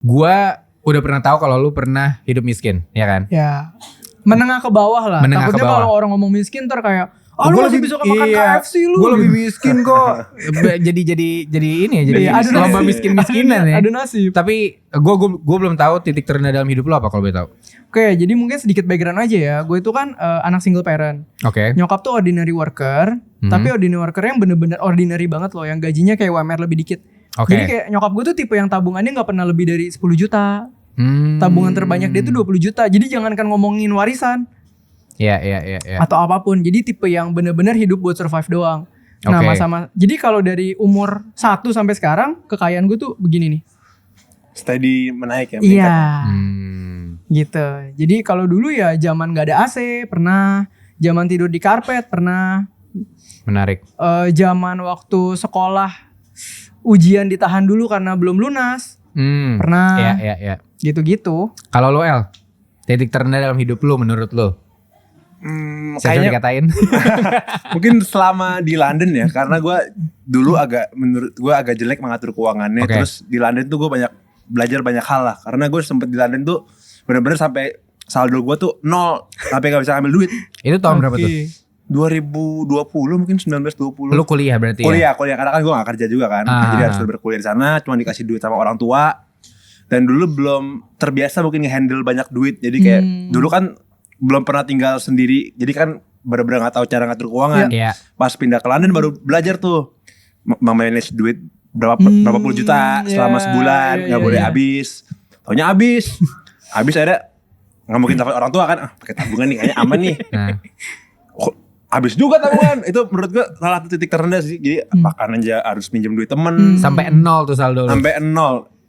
Gua udah pernah tahu kalau lu pernah hidup miskin, ya kan? Ya, menengah ke bawah lah. Menengah Takutnya ke bawah. kalau orang ngomong miskin ntar kayak, lu Gua masih bisa makan iya, KFC lu. Gue lebih miskin kok. jadi ini ya, jadi Iya, lomba miskin-miskinan ya. Ada nasib. Tapi gue belum tahu titik terendah dalam hidup lo apa kalau boleh tahu. Oke, jadi mungkin sedikit background aja ya. Gue itu kan anak single parent. Oke. Nyokap tuh ordinary worker, tapi ordinary worker yang bener-bener ordinary banget loh, yang gajinya kayak UMR lebih dikit. Oke. Jadi kayak nyokap gue tuh tipe yang tabungannya gak pernah lebih dari 10 juta. Tabungan terbanyak dia tuh 20 juta. Jadi jangankan ngomongin warisan. Iya. Atau apapun. Jadi tipe yang bener-bener hidup buat survive doang. Nah, jadi kalau dari umur 1 sampai sekarang, kekayaan gue tuh begini nih. Steady menaik ya. Iya. Gitu. Jadi kalau dulu ya zaman gak ada AC pernah, zaman tidur di karpet pernah. Menarik. Zaman waktu sekolah ujian ditahan dulu karena belum lunas. Pernah. Iya. Gitu-gitu. Kalau lo El, titik terendah dalam hidup lo menurut lo? Siapa dikatain? Mungkin selama di London ya, karena gue dulu menurut gue agak jelek mengatur keuangannya. Okay. Terus di London tuh gue belajar banyak hal lah. Karena gue sempet di London tuh bener-bener sampai saldo gue tuh 0, sampai gak bisa ambil duit. Itu tahun berapa tuh? 2020 mungkin 19-20. Lu kuliah berarti ya? Kuliah karena kan gue gak kerja juga kan. Jadi harus berkuliah di sana, cuma dikasih duit sama orang tua. Dan dulu belum terbiasa mungkin nge-handle banyak duit. Jadi kayak dulu kan belum pernah tinggal sendiri. Jadi kan bener-bener gak tahu cara ngatur keuangan. Iya. Pas pindah ke London baru belajar tuh manage duit berapa puluh juta selama sebulan, gak boleh habis. Taunya habis ada nggak mungkin telepon orang tua kan, pakai tabungan nih kayaknya aman nih. Habis juga tabungan. Itu menurut gue salah satu titik terendah sih. Jadi makan aja harus minjem duit temen. Sampai 0 tuh saldo. Sampai 0.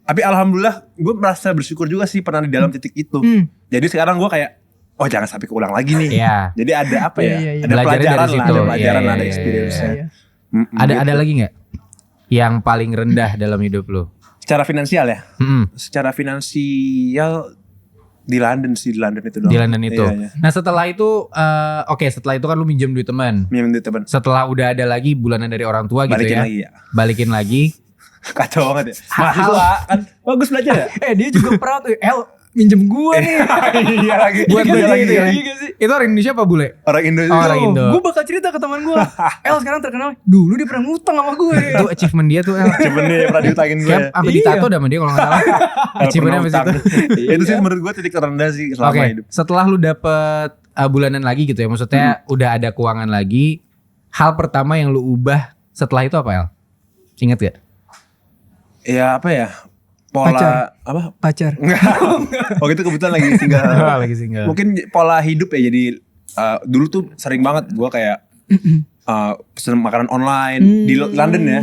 Tapi alhamdulillah gue merasa bersyukur juga sih pernah di dalam titik itu. Jadi sekarang gue kayak, oh jangan sampai keulang lagi nih. Iya. Jadi ada apa ya? Iya. Ada pelajaran dari lah, situ. ada pelajaran, Iya, ada iya, experience-nya. Iya. Ada lagi nggak yang paling rendah dalam hidup lo? Secara finansial ya? Secara finansial di London sih, di London itu doang. Di London itu. Iya. Nah setelah itu, setelah itu kan lu minjem duit teman. Minjem duit teman. Setelah udah ada lagi bulanan dari orang tua gitu Balikin ya. lagi ya. Balikin lagi. Kacau banget ya. Mahasiswa kan bagus belajar ya. Dia juga proud. Minjem gue nih. Iya lagi. Buat Iya beli lagi. gitu ya. Iya gak sih? Itu orang Indonesia apa bule? Orang Indo. Orang Indo. Gue bakal cerita ke teman gue. Sekarang terkenal. Dulu dia pernah ngutang sama gue. Itu achievement dia tuh El. Cuman nih pernah diutangin gue. Kayak sampai ditato dah sama dia kalau nggak salah. Achievementnya sampai situ. Itu sih menurut gue titik terendah sih selama hidup. Setelah lu dapet bulanan lagi gitu ya, maksudnya udah ada keuangan lagi. Hal pertama yang lu ubah setelah itu apa El? Ingat gak? Ya apa ya? Pola Pacar. apa? Pacar. Oh itu kebetulan lagi tinggal. Lagi single. Mungkin pola hidup ya, jadi dulu tuh sering banget gue kayak pesen makanan online di London ya.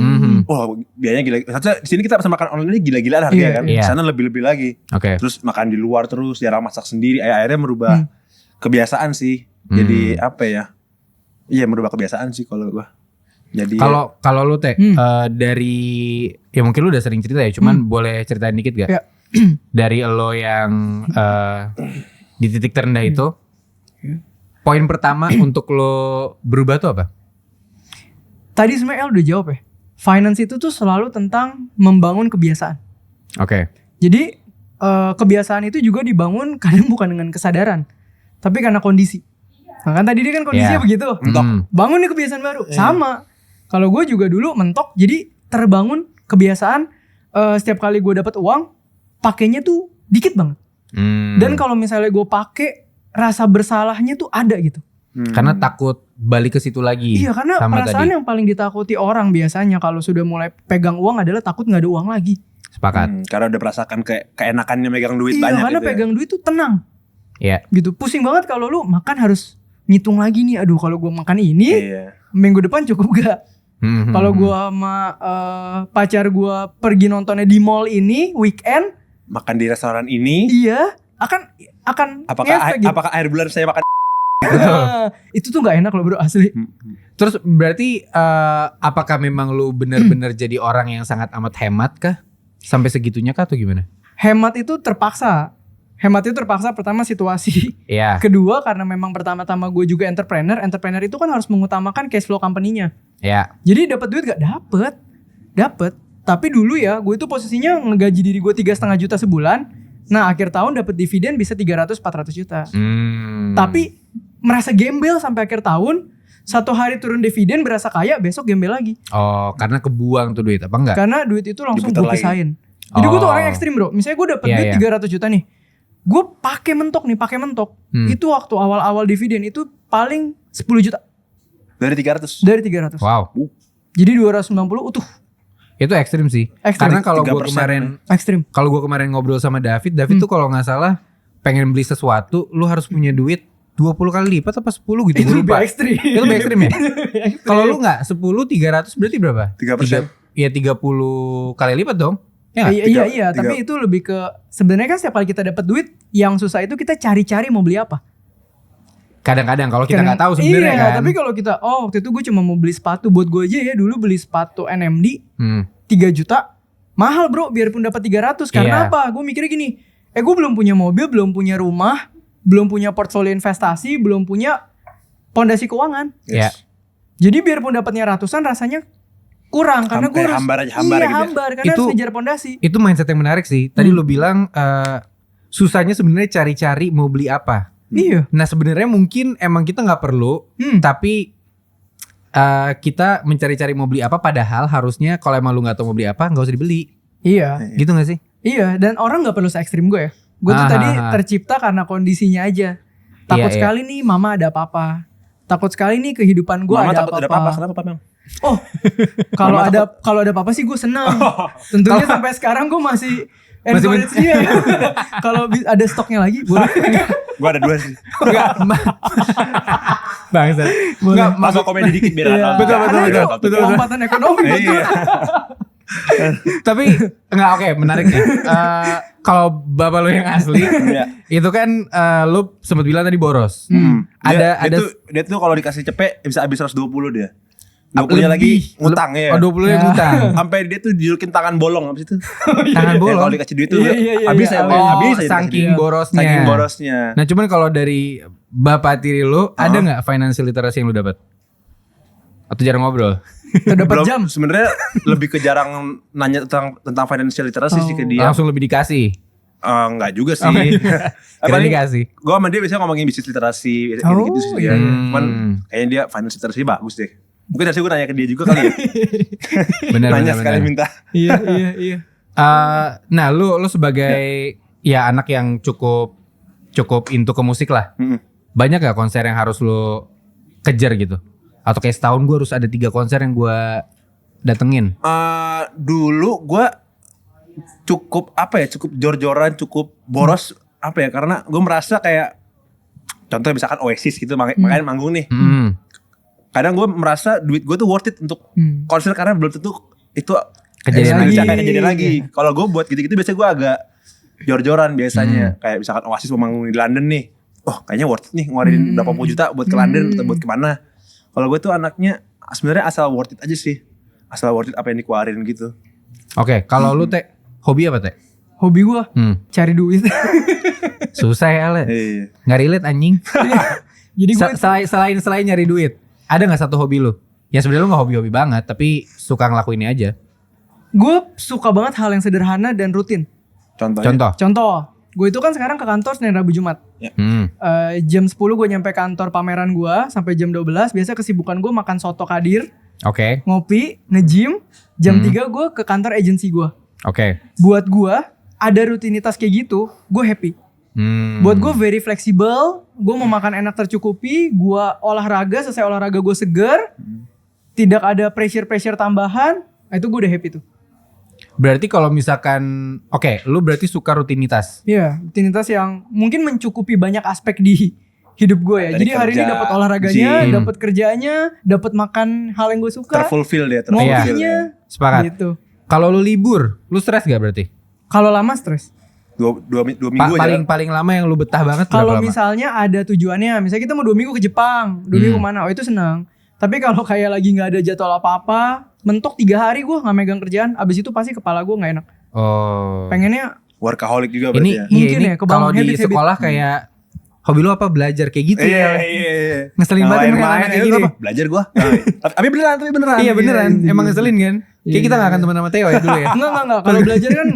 Wah biayanya gila. Maksudnya di sini kita pesen makanan online gila-gilaan harganya kan. Di sana lebih-lebih lagi. Terus makan di luar terus, jarang masak sendiri. Akhirnya merubah kebiasaan sih. Jadi apa ya? Iya merubah kebiasaan sih kalau gue. Jadi kalau lu Teh dari ya mungkin lu udah sering cerita ya, cuman boleh ceritain dikit gak? Ya. Dari lo yang di titik terendah itu, poin pertama untuk lo berubah tuh apa? Tadi sebenarnya El udah jawab ya. Finance itu tuh selalu tentang membangun kebiasaan. Oke. Jadi kebiasaan itu juga dibangun kadang bukan dengan kesadaran, tapi karena kondisi. Nah kan tadi dia kan kondisinya begitu. Bangun nih kebiasaan baru. Sama. Kalau gue juga dulu mentok, jadi terbangun kebiasaan setiap kali gue dapat uang, pakainya tuh dikit banget. Dan kalau misalnya gue pakai, rasa bersalahnya tuh ada gitu. Karena takut balik ke situ lagi. Iya, karena perasaan yang paling ditakuti orang biasanya kalau sudah mulai pegang uang adalah takut nggak ada uang lagi. Sepakat. Karena udah merasakan kayak keenakannya megang duit iya, banyak. Karena gitu pegang duit tuh tenang. Iya. Gitu. Pusing banget kalau lu makan harus ngitung lagi nih. Aduh, kalau gue makan ini minggu depan cukup gak? Kalau gue sama pacar gue pergi nontonnya di mall ini weekend, makan di restoran ini, iya akan apakah akhir bulan saya makan itu tuh nggak enak loh bro, asli. Terus berarti apakah memang lu benar-benar jadi orang yang sangat amat hemat kah? Sampai segitunya kah atau gimana? Hemat itu terpaksa pertama situasi. Iya. Kedua karena memang pertama-tama gue juga entrepreneur itu kan harus mengutamakan cash flow company-nya. Iya. Jadi dapat duit gak? Dapet. Tapi dulu ya, gue itu posisinya ngegaji diri gue 3,5 juta sebulan. Nah akhir tahun dapat dividen bisa 300-400 juta. Tapi merasa gembel sampai akhir tahun. Satu hari turun dividen berasa kaya, besok gembel lagi. Oh, karena kebuang tuh duit apa enggak? Karena duit itu langsung Diputar gue lagi. pisahin. Jadi gue tuh orang ekstrim bro. Misalnya gue dapet duit 300 juta nih. Gue pakai mentok. Itu waktu awal-awal dividen itu paling 10 juta. Dari 300. Dari 300. Wow. Jadi 290 utuh. Itu ekstrim sih. Ekstrim. Karena kalau gue 3%. kemarin ngobrol sama David tuh kalau nggak salah pengen beli sesuatu, lu harus punya duit 20 kali lipat apa 10 gitu. Itu Gue lebih lupa. ekstrim. Itu lebih ekstrim ya? Kalau lu nggak 10, 300 berarti berapa? 3%. Iya 30 kali lipat dong. Ya nggak? Iya, tapi itu lebih ke sebenarnya kan setiap kali kita dapat duit, yang susah itu kita cari-cari mau beli apa. Kadang-kadang kalau kita nggak tahu sebenarnya iya, kan. tapi kalau kita waktu itu gue cuma mau beli sepatu buat gue aja ya, dulu beli sepatu NMD 3 juta. Mahal bro, biarpun dapat 300. Karena apa? Gue mikirnya gini, gue belum punya mobil, belum punya rumah, belum punya portfolio investasi, belum punya pondasi keuangan. Iya. Jadi biarpun dapatnya ratusan rasanya kurang karena gue harus hambar gitu karena harus ngejar pondasi. Itu mindset yang menarik sih. Tadi lu bilang susahnya sebenarnya cari-cari mau beli apa. Iya. Nah sebenarnya mungkin emang kita nggak perlu, tapi kita mencari-cari mau beli apa. Padahal harusnya kalau emang lu nggak tahu mau beli apa, nggak usah dibeli. Iya. Gitu nggak sih? Iya. Dan orang nggak perlu se-ekstrim gue ya. Gue tuh tadi tercipta karena kondisinya aja. Takut sekali nih mama ada apa-apa. Takut sekali nih kehidupan gue ada apa-apa. Ada apa-apa? Kenapa Bang? Oh, kalau ada apa-apa sih gue senang. Tentunya sampai sekarang gue masih encourage dia. Kalau ada stoknya lagi, boleh. Gue ada 2 sih. Enggak. Bangsa. Enggak, masuk komedi dikit biar ada. Betul. Lompatan ekonomi. Iya. Tapi enggak, oke, menarik nih. Kalau bapak lu yang asli, itu kan lu sempat bilang tadi boros. Dia tuh kalau dikasih cepet bisa habis 120 dia. 20-nya lagi ngutang ya. Oh 20-nya ngutang. Sampai dia tuh dijulukin tangan bolong habis itu. Tangan bolong. Kalau dikasih duit tuh Iya, habis ya. Habis aja saking borosnya. Saking borosnya. Nah cuman kalau dari bapak tiri lu ada nggak financial literacy yang lu dapat? Atau jarang ngobrol? Dapat jam. Sebenarnya lebih ke jarang nanya tentang financial literacy sih ke dia. Langsung lebih dikasih. Enggak juga sih. Kira dikasih. Gue sama dia biasanya ngomongin bisnis literasi gitu sih dia. Cuman kayaknya dia financial literacy bagus deh. Mungkin harusnya gue nanya ke dia juga kali ya. Benar. Nanya sekali minta. Iya. Nah lu sebagai ya anak yang cukup into ke musik lah. Banyak gak konser yang harus lu kejar gitu? Atau kayak setahun gue harus ada 3 konser yang gue datengin? Dulu gue cukup jor-joran, cukup boros karena gue merasa kayak contohnya misalkan Oasis gitu makanya manggung nih. Kadang gue merasa duit gue tuh worth it untuk konser karena belum tentu itu kejadian lagi. Kalau gue buat gitu-gitu biasanya gue agak jor-joran biasanya. Kayak misalkan Oasis mau manggung di London nih. Oh kayaknya worth it nih ngeluarin berapa puluh juta buat ke London atau buat kemana. Kalau gue tuh anaknya sebenarnya asal worth it aja sih. Asal worth it apa yang dikeluarin gitu. Oke, kalau lu Teh, hobi apa Teh? Hobi gue cari duit. Susah ya Le. Nggak relate anjing. Jadi gue selain nyari duit, ada nggak satu hobi lu? Ya sebenarnya lu nggak hobi-hobi banget, tapi suka ngelakuin ini aja. Gue suka banget hal yang sederhana dan rutin. Contoh, gue itu kan sekarang ke kantor Senin Rabu Jumat. Jam 10 gue nyampe kantor pameran gue sampai jam 12. Biasa kesibukan gue makan soto Kadir. Oke. Ngopi, nge-gym. Jam 3 gue ke kantor agensi gue. Oke. Buat gue ada rutinitas kayak gitu, gue happy. Buat gue very fleksibel. Gue mau makan enak tercukupi. Gue olahraga, selesai olahraga gue seger. Tidak ada pressure tambahan. Itu gue udah happy tuh. Berarti kalau misalkan lu berarti suka rutinitas. Iya, rutinitas yang mungkin mencukupi banyak aspek di hidup gue ya. Dari jadi hari ini dapat olahraganya, dapat kerjaannya, dapat makan hal yang gue suka. Terfulfill dia, ngopinya. Sepakat. Gitu. Kalau lu libur, lu stres gak berarti? Kalau lama stres. Dua minggu aja. Paling lama yang lu betah banget kalau misalnya ada tujuannya, misalnya kita mau 2 minggu ke Jepang, 2 minggu kemana, itu senang. Tapi kalau kayak lagi gak ada jadwal apa-apa, mentok 3 hari gue gak megang kerjaan, abis itu pasti kepala gue gak enak. Pengennya workaholic juga berarti ya. Mungkin ya, kalau di sekolah kayak hobi lu apa belajar kayak gitu ya. Iya. Ngeselin banget main kayak gini. belajar gue. Tapi beneran. Iya beneran, emang ngeselin kan. Kayak kita gak akan teman sama Theo ya dulu ya. Enggak. Kalau belajar kan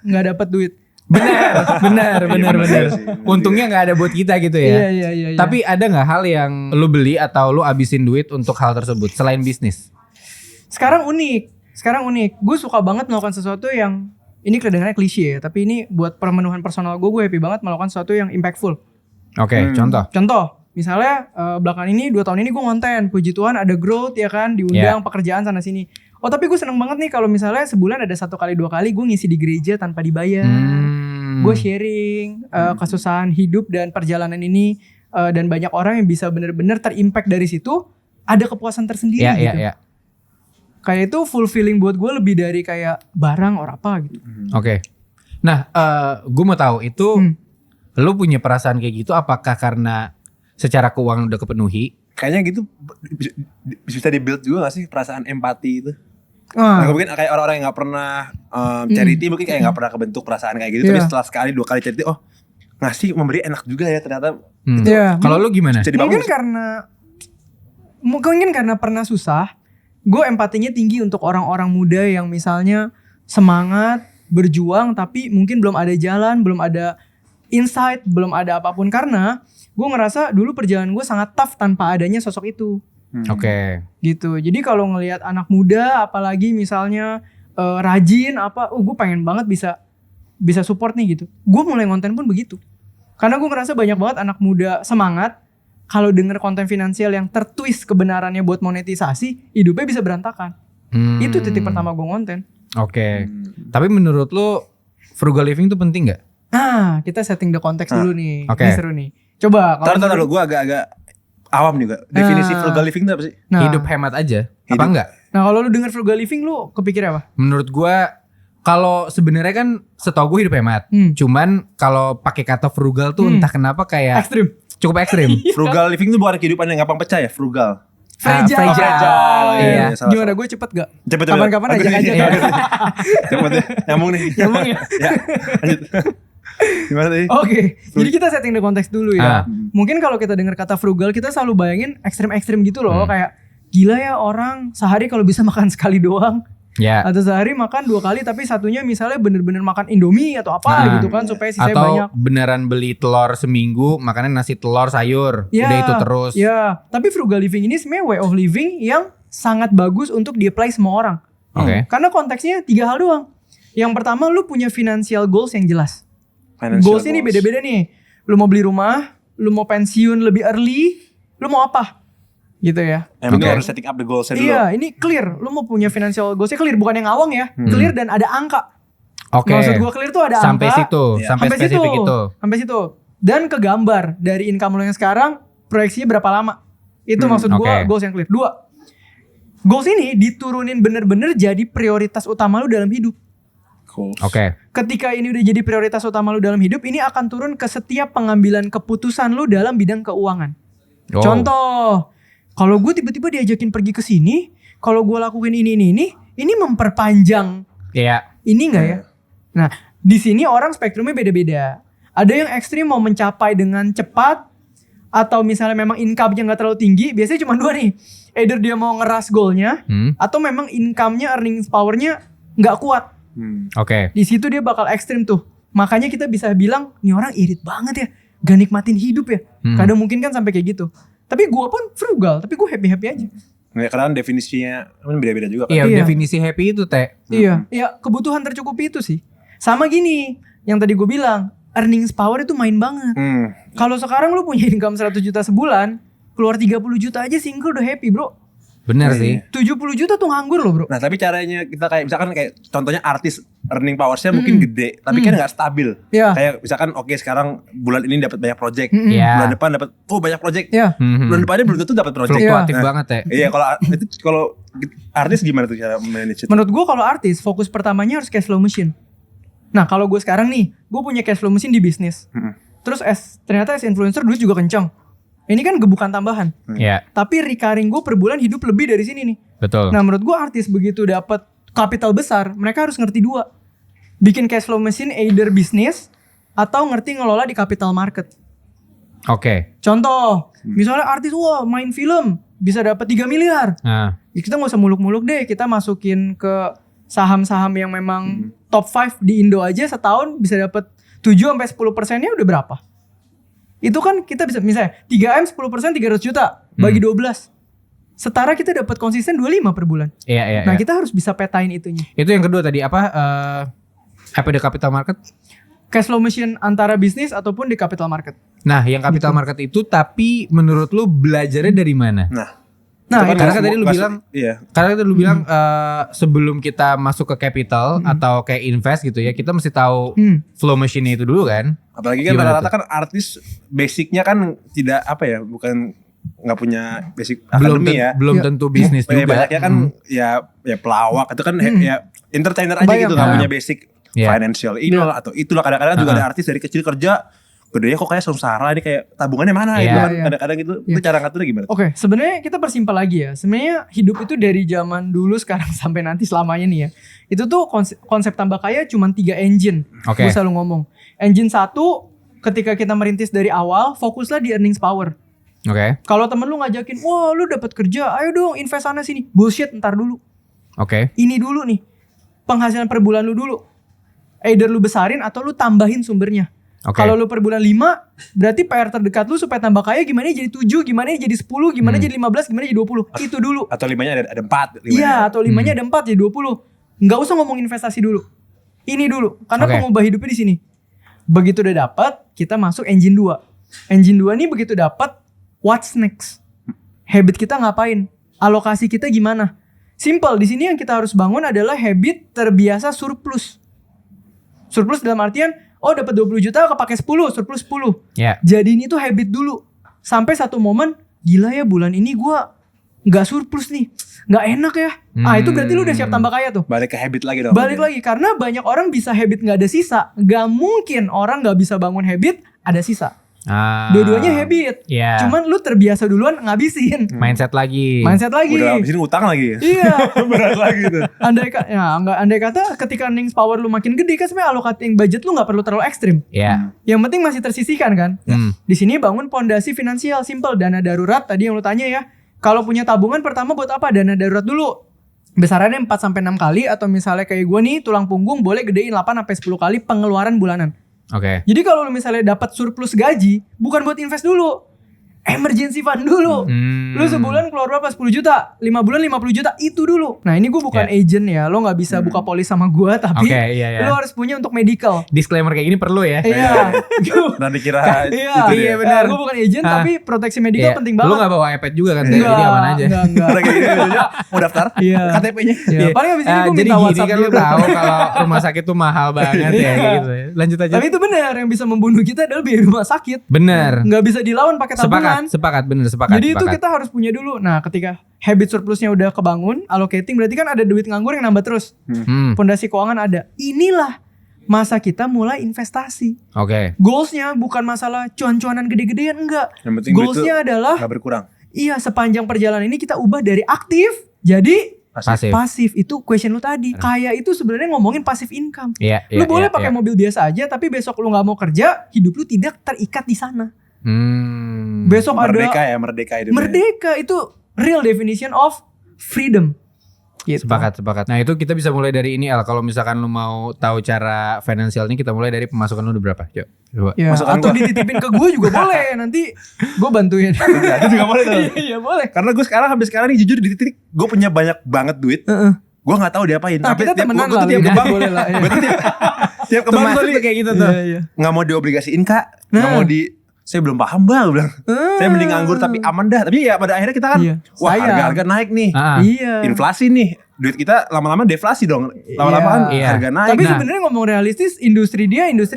enggak dapat duit. Benar. Untungnya nggak ada buat kita gitu ya. Iya. Tapi ada nggak hal yang lu beli atau lu abisin duit untuk hal tersebut selain bisnis? Sekarang unik. Gue suka banget melakukan sesuatu yang ini kedengarannya klise ya, tapi ini buat pemenuhan personal gue happy banget melakukan sesuatu yang impactful. Oke, Contoh, misalnya belakangan ini 2 tahun ini gue konten, puji Tuhan ada growth ya kan, diundang pekerjaan sana sini. Oh tapi gue seneng banget nih kalau misalnya sebulan ada 1 kali 2 kali gue ngisi di gereja tanpa dibayar. Gue sharing kesusahan hidup dan perjalanan ini dan banyak orang yang bisa benar-benar terimpact dari situ, ada kepuasan tersendiri gitu. Iya. Kayak itu fulfilling buat gue lebih dari kayak barang or apa gitu. Oke. Nah, gue mau tahu itu lu punya perasaan kayak gitu apakah karena secara keuangan udah kepenuhi? Kayaknya gitu bisa di-build juga gak sih perasaan empati itu? Nah, mungkin kayak orang-orang yang gak pernah charity mungkin kayak gak pernah kebentuk perasaan kayak gitu. Tapi setelah sekali 2 kali charity, oh ngasih memberi enak juga ya ternyata. Kalau lu gimana? Mungkin karena pernah susah, gue empatinya tinggi untuk orang-orang muda yang misalnya semangat, berjuang tapi mungkin belum ada jalan, belum ada insight, belum ada apapun. Karena gue ngerasa dulu perjalanan gue sangat tough tanpa adanya sosok itu. Oke. Gitu. Jadi kalau ngelihat anak muda, apalagi misalnya rajin apa, gue pengen banget bisa support nih gitu. Gue mulai konten pun begitu. Karena gue ngerasa banyak banget anak muda semangat, kalau denger konten finansial yang tertwist kebenarannya buat monetisasi, hidupnya bisa berantakan. Itu titik pertama gue konten. Oke. Tapi menurut lu frugal living itu penting gak? Nah, kita setting the context dulu nih. Oke. Ini seru nih. Coba Taruh gue agak awam juga. Definisi frugal living itu apa sih? Hidup hemat aja. Apa enggak? Nah, kalau lu denger frugal living lu kepikir apa? Menurut gua kalau sebenarnya kan setahu gue hidup hemat. Cuman kalau pakai kata frugal tuh entah kenapa kayak Ekstrim. cukup ekstrim. Frugal living itu bukan kehidupan yang gampang pecah ya, frugal. Fragile. Iya. Gimana, gue cepet gak? Cepet. Kapan-kapan ajak aja ya. Cepet ya, nyambung nih. Nyambung ya. Ya, lanjut. Gimana tadi? Oke, jadi kita setting the konteks dulu ya. Mungkin kalau kita dengar kata frugal, kita selalu bayangin ekstrim-ekstrim gitu loh. Kayak gila ya orang sehari kalau bisa makan sekali doang. Atau sehari makan 2 kali tapi satunya misalnya bener-bener makan Indomie atau apa gitu kan supaya sisanya banyak. Atau beneran beli telur seminggu makannya nasi telur sayur. Udah itu terus. Ya, tapi frugal living ini sebenarnya way of living yang sangat bagus untuk di-apply semua orang. Karena konteksnya 3 hal doang. Yang pertama, lu punya financial goals yang jelas. Goals ini beda-beda nih. Lu mau beli rumah, lu mau pensiun lebih early, lu mau apa? Gitu ya. Emang harus setting up the goals dulu. Iya, ini clear. Lu mau punya financial goals-nya clear, bukan yang ngawang ya. Clear dan ada angka. Maksud gua clear tuh ada sampai angka. Situ, sampai spesifik itu. Sampai situ. Dan kegambar dari income lu yang sekarang, proyeksinya berapa lama. Itu maksud gua goals yang clear. 2. Goals ini diturunin bener-bener jadi prioritas utama lu dalam hidup. Ketika ini udah jadi prioritas utama lu dalam hidup, ini akan turun ke setiap pengambilan keputusan lu dalam bidang keuangan. Contoh, kalau gue tiba-tiba diajakin pergi ke sini, kalau gue lakuin ini memperpanjang. Ini enggak ya? Nah, di sini orang spektrumnya beda-beda. Ada yang ekstrim mau mencapai dengan cepat, atau misalnya memang income-nya nggak terlalu tinggi. Biasanya cuma 2 nih. Either dia mau ngeras goalnya, atau memang income-nya, earning power-nya nggak kuat. Di situ dia bakal ekstrim tuh. Makanya kita bisa bilang, nih orang irit banget ya, gak nikmatin hidup ya. Kadang mungkin kan sampai kayak gitu. Tapi gue pun frugal, tapi gue happy-happy aja. Ya, karena definisinya beda-beda juga kan. Iya, definisi happy itu Iya, kebutuhan tercukupi itu sih. Sama gini, yang tadi gue bilang, earnings power itu main banget. Kalau sekarang lu punya income 100 juta sebulan, keluar 30 juta aja single udah happy bro. Bener sih. 70 juta tuh nganggur loh bro. Nah tapi caranya kita kayak misalkan kayak contohnya artis earning powersnya mungkin gede, tapi kan nggak stabil. Kayak misalkan sekarang bulan ini dapat banyak project, bulan depan dapat banyak project, bulan depannya belum tentu dapat project. Fluktuatif banget ya. Iya kalau artis gimana tuh cara manage itu? Menurut gue kalau artis fokus pertamanya harus cash flow machine. Nah kalau gue sekarang nih, gue punya cash flow machine di bisnis. Terus ternyata as influencer duit juga kenceng. Ini kan gebukan tambahan. Tapi recurring gue per bulan hidup lebih dari sini nih. Betul. Nah menurut gue artis begitu dapat kapital besar, mereka harus ngerti 2. Bikin cash flow machine either bisnis atau ngerti ngelola di capital market. Contoh, misalnya artis main film, bisa dapat 3 miliar. Nah, Ya, kita nggak usah muluk-muluk deh, kita masukin ke saham-saham yang memang top 5 di Indo aja setahun bisa dapat 7-10%-nya udah berapa? Itu kan kita bisa misalnya 3M 10% 300 juta bagi 12. Setara kita dapat konsisten 25 per bulan. iya. Nah, kita harus bisa petain itunya. Itu yang kedua tadi apa? Apa di capital market? Cash flow machine antara bisnis ataupun di capital market. Nah, yang capital market itu tapi menurut lu belajarnya dari mana? Nah, Itu kan karena kan tadi lu bilang, karena tadi lu bilang sebelum kita masuk ke capital atau kayak invest gitu ya, kita mesti tahu flow machine itu dulu kan. Apalagi kan Gimana rata-rata kan artis basicnya kan tidak apa ya, bukan nggak punya basic Belum akademi ya. belum tentu bisnis juga. Banyaknya kan ya pelawak itu kan ya entertainer aja Bayang. gitu, nggak punya basic Iya. financial inilah atau itulah. Kadang-kadang juga ada artis dari kecil kerja, gedenya kok kayak sengsara, ini kayak tabungannya mana gitu kan. Iya. Kadang-kadang gitu. Itu cara ngaturnya gimana? Oke, sebenarnya kita persimpel lagi ya. Sebenarnya hidup itu dari zaman dulu sekarang sampai nanti selamanya nih ya. Itu tuh konsep tambah kaya cuma 3 engine. Oke. Gue selalu ngomong. Engine 1 ketika kita merintis dari awal, fokuslah di earnings power. Oke. Kalau temen lu ngajakin, wah lu dapat kerja, ayo dong invest sana sini. Bullshit, ntar dulu. Oke. Ini dulu nih, penghasilan per bulan lu dulu. Either lu besarin atau lu tambahin sumbernya. Oke. Kalau lu per bulan 5, berarti PR terdekat lu supaya tambah kaya gimana jadi 7, gimana jadi 10, gimana jadi 15, gimana jadi 20. Itu dulu. Atau 5-nya ada 4. Iya, atau 5-nya ada 4 jadi 20. Nggak usah ngomong investasi dulu. Ini dulu, karena Oke. pengubah hidupnya di sini. Begitu udah dapat, kita masuk engine 2. Engine 2 nih begitu dapat, what's next? Habit kita ngapain? Alokasi kita gimana? Simple, di sini yang kita harus bangun adalah habit terbiasa surplus. Surplus dalam artian, oh dapat 20 juta kepake 10, surplus 10. Ya. Jadi ini tuh habit dulu. Sampai satu momen, gila ya bulan ini gua nggak surplus nih. Nggak enak ya. Itu berarti lu udah siap tambah kaya tuh. Balik ke habit lagi dong. Balik lagi, karena banyak orang bisa habit nggak ada sisa. Gak mungkin orang nggak bisa bangun habit ada sisa. Dua-duanya habit. Iya. Cuman lu terbiasa duluan ngabisin. Mindset lagi. Mindset lagi. Udah habisin utang lagi. Iya. Berat lagi tuh. Andai kata ketika earnings power lu makin gede kan sebenarnya allocating budget lu nggak perlu terlalu ekstrim. Ya. Yang penting masih tersisihkan kan. Di sini bangun pondasi finansial simple, dana darurat tadi yang lu tanya ya. Kalau punya tabungan pertama buat apa? Dana darurat dulu. Besarannya 4 sampai 6 kali atau misalnya kayak gue nih tulang punggung boleh gedein 8 sampai 10 kali pengeluaran bulanan. Oke. Jadi kalau lu misalnya dapat surplus gaji, bukan buat invest dulu. Emergency fund dulu. Lu sebulan keluar berapa? 10 juta. 5 bulan 50 juta. Itu dulu. Nah ini gue bukan agent ya. Lo gak bisa buka polis sama gue. Tapi iya. lo harus punya untuk medical. Disclaimer kayak gini perlu ya. Iya. Nah dikira Iya, itu ya. benar. Gue bukan agent tapi proteksi medical penting banget. Lu gak bawa iPad juga kan? Jadi aman aja. Enggak. Udah kayak gini mau daftar Iya. KTP-nya. Iya. Paling abis ini gue Jadi minta gini WhatsApp kan dia, lu bro. tahu kalau rumah sakit tuh mahal banget ya kayak gitu ya. Lanjut aja. Tapi itu benar, yang bisa membunuh kita adalah biaya rumah sakit. Bener. Nggak bisa dilawan pakai tabungan. Sepakat bener. Jadi itu kita harus punya dulu. Nah ketika habit surplusnya udah kebangun, allocating berarti kan ada duit nganggur yang nambah terus. Pondasi keuangan ada. Inilah masa kita mulai investasi. Oke. Goalsnya bukan masalah cuan-cuanan gede-gedean, enggak. Yang penting duit Goalsnya tuh adalah gak berkurang. iya sepanjang perjalanan ini kita ubah dari aktif jadi Pasif. pasif. Itu question lu tadi. Kaya itu sebenarnya ngomongin passive income. Iya. Lu boleh pakai mobil biasa aja, tapi besok lu nggak mau kerja, hidup lu tidak terikat di sana. Besok Merdeka ada ya, merdeka hidupnya. merdeka itu real definition of freedom. Gitu. Sepakat. Nah itu kita bisa mulai dari ini Al. Kalau misalkan lu mau tahu cara finansial ini, kita mulai dari pemasukan lu udah berapa? Yuk, coba. Ya, Masukan atau gua. dititipin ke gue juga boleh. Nanti gue bantuin. Ya, itu juga boleh tuh. Iya boleh. Karena gue sampai sekarang nih jujur di titik gue punya banyak banget duit. Gue nggak tahu diapain. Nah, kita temenan lah. tiap Lebih ke bank boleh lah. Iya. Gue tuh tiap ke bank tuh kayak gitu tuh. Iya. nggak mau diobligasiin kak, nggak mau di. Saya belum paham bang, bilang. Saya mending nganggur tapi aman dah. Tapi ya pada akhirnya kita kan, Iya. wah Sayang. harga-harga naik nih, Iya. inflasi nih, duit kita lama-lama deflasi dong. Lama-lama kan Iya. harga naik. Tapi Nah. sebenarnya ngomong realistis, industri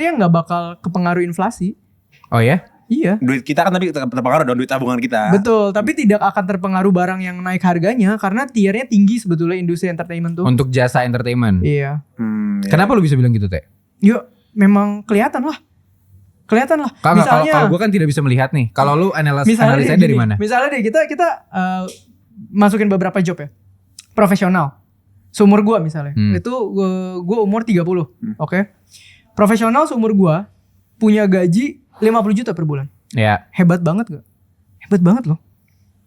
yang nggak bakal kepengaruh inflasi. Oh ya? Iya. Duit kita kan tapi terpengaruh dong, duit tabungan kita. Betul, tapi tidak akan terpengaruh barang yang naik harganya karena tiernya tinggi sebetulnya industri entertainment tuh. Untuk jasa entertainment. Iya. Ya. Kenapa lu bisa bilang gitu Teh? Yuk, memang kelihatan lah. Kalau gue kan tidak bisa melihat nih. Kalau lu misalnya analisanya dari mana? Misalnya deh kita masukin beberapa job ya. Profesional. Seumur gua misalnya. Itu gua umur 30. Oke. Profesional seumur gua punya gaji 50 juta per bulan. Ya. Hebat banget gak? Hebat banget loh.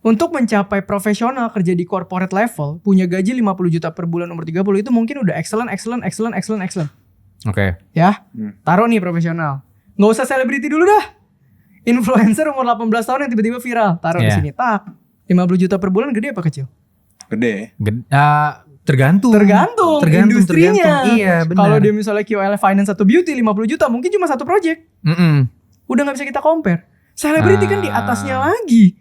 Untuk mencapai profesional kerja di corporate level, punya gaji 50 juta per bulan umur 30 itu mungkin udah excellent. Oke. Ya, taruh nih profesional. Nggak usah selebriti dulu dah. Influencer umur 18 tahun yang tiba-tiba viral, taruh di sini. Tak, 50 juta per bulan gede apa kecil? Gede. Tergantung industrinya. Iya, benar. Kalau dia misalnya QL Finance atau Beauty 50 juta mungkin cuma satu project. Udah gak bisa kita compare. Selebriti kan di atasnya lagi.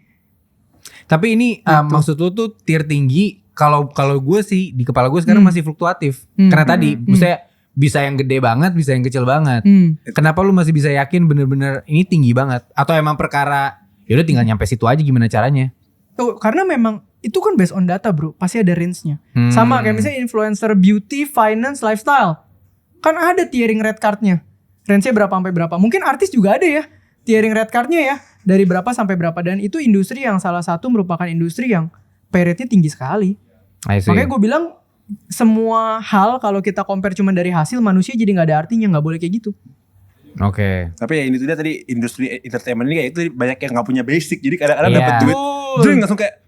Tapi ini maksud lu tuh tier tinggi. Kalau gue sih di kepala gue sekarang masih fluktuatif. Karena tadi misalnya bisa yang gede banget, bisa yang kecil banget. Kenapa lu masih bisa yakin bener-bener ini tinggi banget? Atau emang perkara yaudah tinggal nyampe situ aja gimana caranya? Tuh, karena memang itu kan based on data bro. Pasti ada range-nya. Sama kayak misalnya influencer beauty, finance, lifestyle. Kan ada tiering red card-nya. Range-nya berapa sampai berapa. Mungkin artis juga ada ya tiering red card-nya ya. Dari berapa sampai berapa. Dan itu industri yang salah satu merupakan industri yang pay rate-nya tinggi sekali. Makanya gue bilang semua hal kalau kita compare cuma dari hasil, manusia jadi gak ada artinya. Gak boleh kayak gitu. Oke. Tapi ya ini tuh dia tadi industri entertainment ini kayak itu banyak yang gak punya basic. Jadi kadang-kadang dapat duit langsung kayak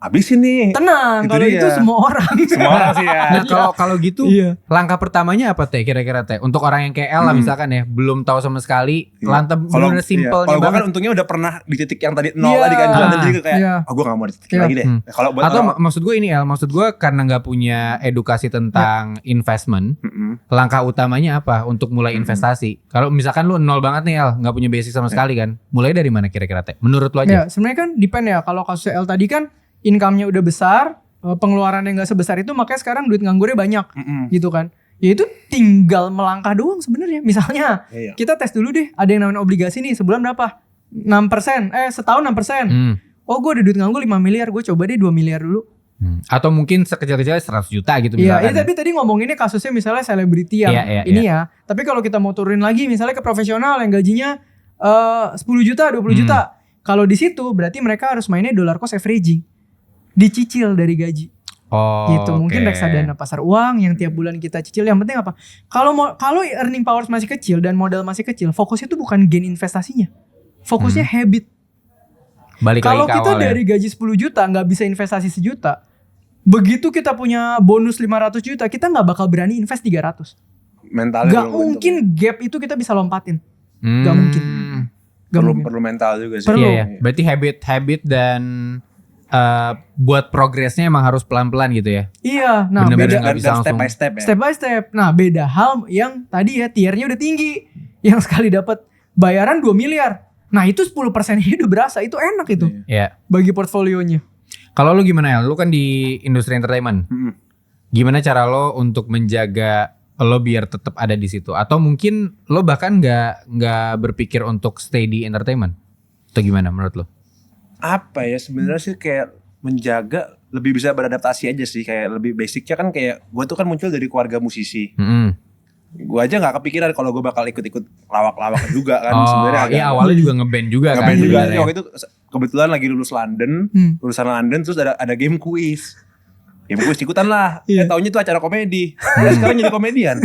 habisin nih. Tenang, kalau itu semua orang. Semua orang sih ya. Nah kalau gitu langkah pertamanya apa teh kira-kira teh? Untuk orang yang kayak El lah misalkan ya, belum tahu sama sekali. Langkah bener simpelnya kalau gue kan untungnya udah pernah di titik yang tadi nol tadi kan jalan jadi kayak gue gak mau di titik lagi deh. Kalau buat atau maksud gue ini El, maksud gue karena gak punya edukasi tentang investment, langkah utamanya apa untuk mulai investasi? Kalau misalkan lu nol banget nih El, gak punya basic sama sekali kan, mulai dari mana kira-kira teh? Menurut lu aja? Ya sebenarnya kan depend ya. Kalau kasus El tadi kan income-nya udah besar, pengeluarannya nggak sebesar itu, makanya sekarang duit nganggurnya banyak, gitu kan? Ya itu tinggal melangkah doang sebenarnya. Misalnya kita tes dulu deh, ada yang namanya obligasi nih, sebulan berapa? 6%, setahun 6%. Oh gue ada duit nganggur 5 miliar, gue coba deh 2 miliar dulu. Atau mungkin sekecil-kecilnya 100 juta gitu Iya, misalkan. tapi tadi ngomonginnya kasusnya misalnya selebriti yang ini ya. Tapi kalau kita mau turunin lagi, misalnya ke profesional yang gajinya 10 juta, 20 juta. Kalau di situ berarti mereka harus mainnya dollar cost averaging. Dicicil dari gaji. Gitu. Mungkin reksadana pasar uang yang tiap bulan kita cicil. Yang penting apa? Kalau earning power masih kecil dan modal masih kecil, fokusnya itu bukan gain investasinya. Fokusnya habit. Kalau kita dari gaji 10 juta nggak bisa investasi 1 juta, begitu kita punya bonus 500 juta, kita nggak bakal berani invest 300. Mentalnya gak mungkin gap itu kita bisa lompatin. Gak mungkin. Perlu mental juga sih. Iya. Berarti habit dan buat progresnya emang harus pelan-pelan gitu ya. Iya. Nah, beda step by step ya. Step by step. Nah, beda hal yang tadi ya tiernya udah tinggi. Yang sekali dapat bayaran 2 miliar. Nah, itu 10%-nya udah berasa. Itu enak itu. Iya. Bagi portfolionya. Kalau lu gimana ya? Lu kan di industri entertainment. Gimana cara lo untuk menjaga lo biar tetap ada di situ? Atau mungkin lo bahkan nggak berpikir untuk stay di entertainment? Atau gimana menurut lo? Apa ya sebenarnya sih kayak menjaga lebih bisa beradaptasi aja sih, kayak lebih basicnya kan kayak gue tuh kan muncul dari keluarga musisi. Gue aja nggak kepikiran kalau gue bakal ikut lawak-lawak juga kan sebenarnya. Iya awalnya juga ngeband juga kan. Ngeband juga. Waktu itu kebetulan lagi lulus London, lulusan London terus ada game quiz. Game quiz ikutan lah. Taunya itu acara komedi. Sekarang jadi komedian.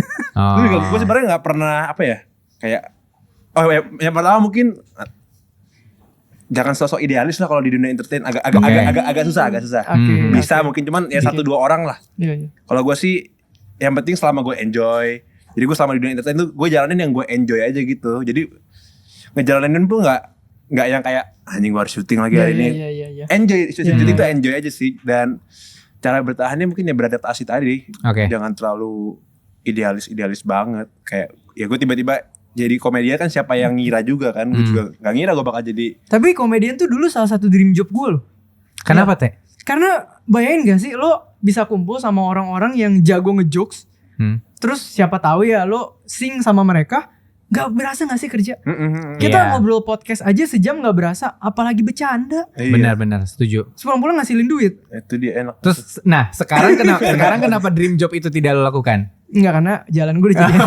Gue sebenarnya nggak pernah apa ya kayak yang pertama mungkin jangan sosok idealis lah kalau di dunia entertain, agak susah. Bisa mungkin cuman ya 1-2 orang lah. Kalau gue sih yang penting selama gue enjoy. Jadi gue selama di dunia entertain tuh gue jalanin yang gue enjoy aja gitu. Jadi ngejalanin pun nggak yang kayak anjing gue harus syuting lagi hari ini. Enjoy, syuting itu enjoy aja sih. Dan cara bertahannya mungkin ya beradaptasi tadi. Jangan terlalu idealis banget. Kayak ya gue tiba-tiba jadi komedian kan siapa yang ngira juga kan. Gue juga gak ngira gue bakal jadi. Tapi komedian tuh dulu salah satu dream job gue loh. Kenapa teh? Karena bayangin gak sih lo bisa kumpul sama orang-orang yang jago ngejokes. Terus siapa tahu ya lo sing sama mereka. Gak berasa gak sih kerja? Kita ngobrol podcast aja sejam gak berasa. Apalagi bercanda. Benar-benar setuju. Pulang-pulang ngasilin duit. Itu dia enak. Terus nah sekarang kenapa dream job itu tidak lo lakukan? Enggak, karena jalan gue udah jadi.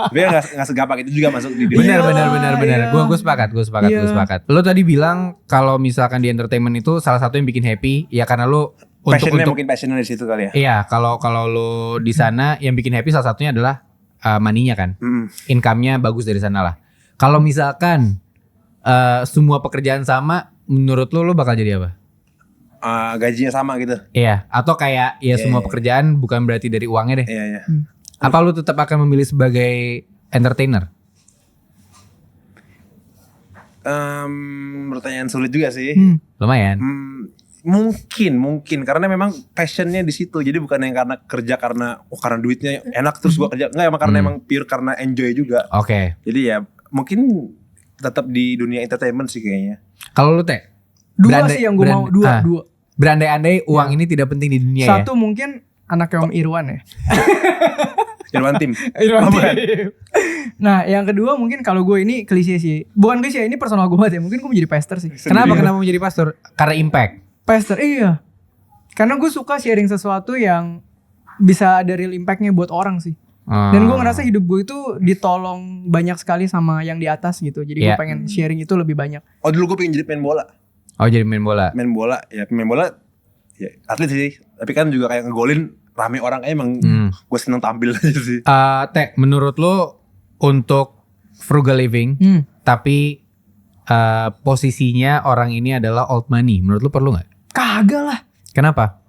Tapi gak segampang itu juga masuk di dunia. Benar. Gue sepakat. Lo tadi bilang kalau misalkan di entertainment itu salah satu yang bikin happy ya karena lo mungkin passionnya di situ kali ya. Iya, kalau lo di sana yang bikin happy salah satunya adalah money-nya kan. Income-nya bagus dari sana lah. Kalau misalkan semua pekerjaan sama, menurut lo bakal jadi apa? gajinya sama gitu. Iya, atau kayak ya semua pekerjaan bukan berarti dari uangnya deh. Iya. Apa lu tetap akan memilih sebagai entertainer? Pertanyaan sulit juga sih. Lumayan. Mungkin karena memang passionnya di situ. Jadi bukan yang karena kerja karena duitnya enak terus gua kerja. Enggak, emang karena emang pure karena enjoy juga. Oke. Jadi ya mungkin tetap di dunia entertainment sih kayaknya. Kalau lu Teh? Dua sih yang gue mau, dua. Berandai-andai uang ini tidak penting di dunia Satu mungkin anaknya Om Irwan ya. Irwan Tim. Nah yang kedua mungkin kalau gue ini klise sih. Bukan klise, ini personal gue banget ya. Mungkin gue menjadi pastor sih. Kenapa menjadi pastor? Karena impact. Pastor, iya. Karena gue suka sharing sesuatu yang bisa ada real impactnya buat orang sih. Dan gue ngerasa hidup gue itu ditolong banyak sekali sama yang di atas gitu. Jadi gue pengen sharing itu lebih banyak. Oh dulu gue pengen jadi pemain bola. Oh jadi main bola. Pemain bola ya atlet sih. Tapi kan juga kayak ngegolin rame orang, emang gue seneng tampil aja sih. Teh, menurut lo untuk frugal living, tapi posisinya orang ini adalah old money, menurut lo perlu nggak? Kagak lah. Kenapa?